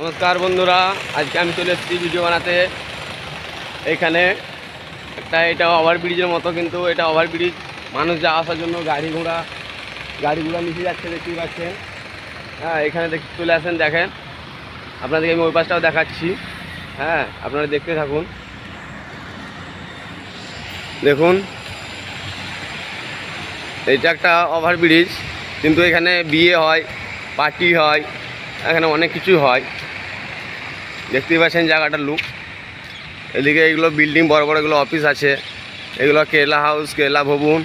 নমস্কার বন্ধুরা, আজকে আমি চলে এসেছি ভিডিও বানাতে। এখানে এটা ওভারব্রিজের মতো, কিন্তু এটা ওভারব্রিজ মানুষ যাওয়া আসার জন্য গাড়িগুলো নিচে যাচ্ছে, দেখতেই পাচ্ছেন। হ্যাঁ, এখানে চলে আসেন, দেখেন। আপনাদেরকে আমি ওই পাশটাও দেখাচ্ছি। হ্যাঁ, আপনারা দেখতে থাকুন। দেখুন, এটা একটা ওভারব্রিজ, কিন্তু এখানে বিয়ে হয়, পার্টি হয়, এখানে অনেক কিছু হয়। দেখতেই পাচ্ছেন জায়গাটার লুক। এদিকে এগুলো বিল্ডিং, বড় বড় এগুলো অফিস আছে, এগুলো কেরালা হাউস, কেরালা ভবন।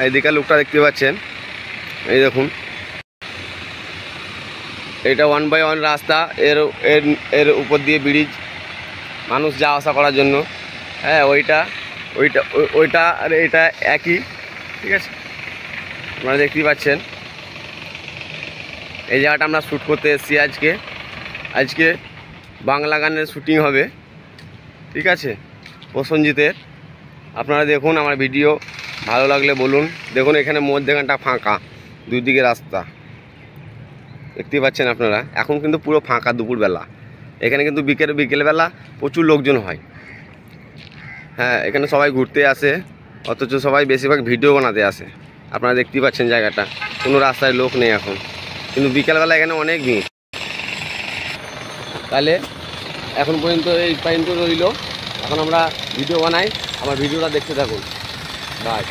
এদিকে লুকটা দেখতে পাচ্ছেন, এই দেখুন। এটা 1x1 রাস্তা, এর এর এর উপর দিয়ে ব্রিজ, মানুষ যাওয়া আসা করার জন্য। হ্যাঁ, ওইটা আর এটা একই, ঠিক আছে। আপনারা দেখতেই পাচ্ছেন এই জায়গাটা আমরা শ্যুট করতে এসেছি আজকে বাংলা গানের শ্যুটিং হবে, ঠিক আছে, প্রসেনজিতের। আপনারা দেখুন আমার ভিডিও, ভালো লাগলে বলুন। দেখুন এখানে মধ্যখানটা ফাঁকা, দুই দিকে রাস্তা, দেখতেই পাচ্ছেন আপনারা। এখন কিন্তু পুরো ফাঁকা দুপুরবেলা। এখানে কিন্তু বিকেলবেলা প্রচুর লোকজন হয়। হ্যাঁ, এখানে সবাই ঘুরতে আসে, অথচ সবাই বেশিরভাগ ভিডিও বানাতে আসে। আপনারা দেখতেই পাচ্ছেন জায়গাটা, কোনো রাস্তায় লোক নেই এখন, কিন্তু বিকেলবেলা এখানে অনেক ভিড়। তাহলে এখন পর্যন্ত এই পর্যন্ত রইল। এখন আমরা ভিডিও বানাই, আমার ভিডিওটা দেখতে থাকুন। বাই।